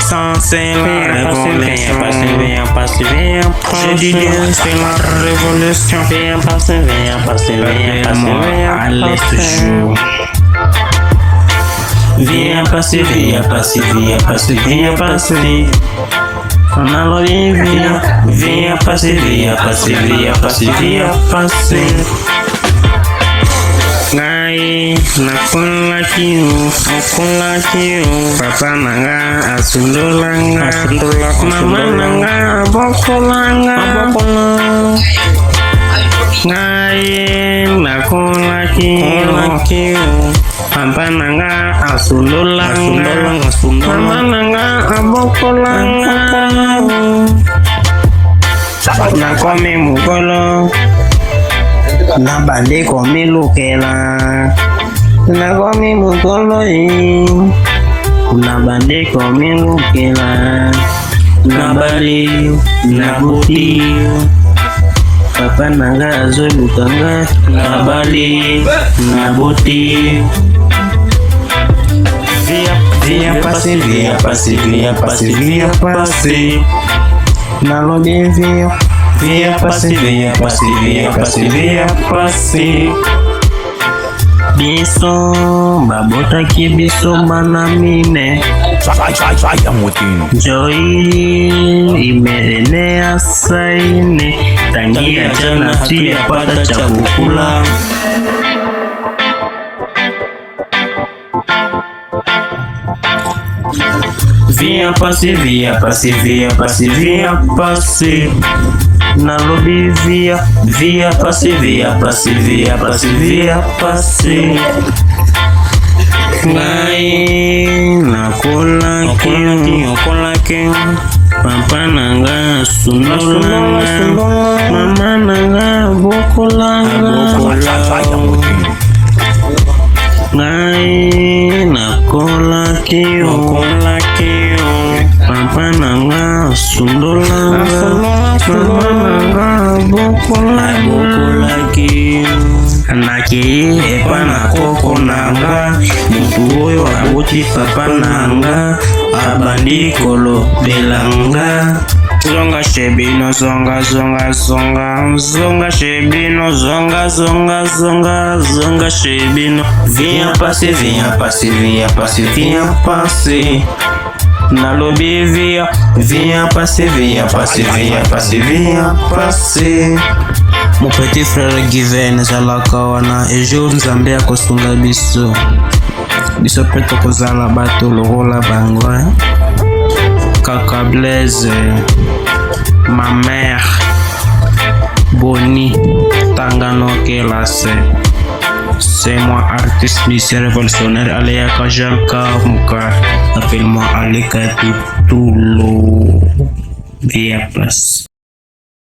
révolution, c'est la révolution. Viens passer, J'ai dit Dieu, c'est la révolution. viens passer, Allez toujours. viens passer. On a l'envie, viens passer. Ngai nakula kiu papa nanga asundulanga mama nanga bokolanga ngai nakula kiu papa nanga asundulanga mama nanga abokolanga nakome mukolo na bande komi lukela na komi mukolo na bande komi lukela na bali na buti papa nanga azolukanga na bali na buti viens passer na lobi viens passer biso babotaki biso bana mine Joy imerene asaine tangia jana tuyapata cha kukula viens passer nalobi viens passer ngai nakolaki papa nanga sundolanga mama nanga bokolanga ngai nakolaki papa nanga sundolanga mama nanga bokolaki naki epa na koko nanga mutu oyo aboti papa nanga abandi kolobelanga zonga shebino zonga shebino zonga shebino viens passer nalobi viens passer mon petit frère Given ezalaka wana ejour nzambe akosunga biso mpe tokozala bato lokola bango kaka Blaise ma mère Boni Tangano Kelase. C'est moi artiste musicien révolutionnaire Aleka Jalka Muka. Appelle-moi Aleka Tutulo. Via place.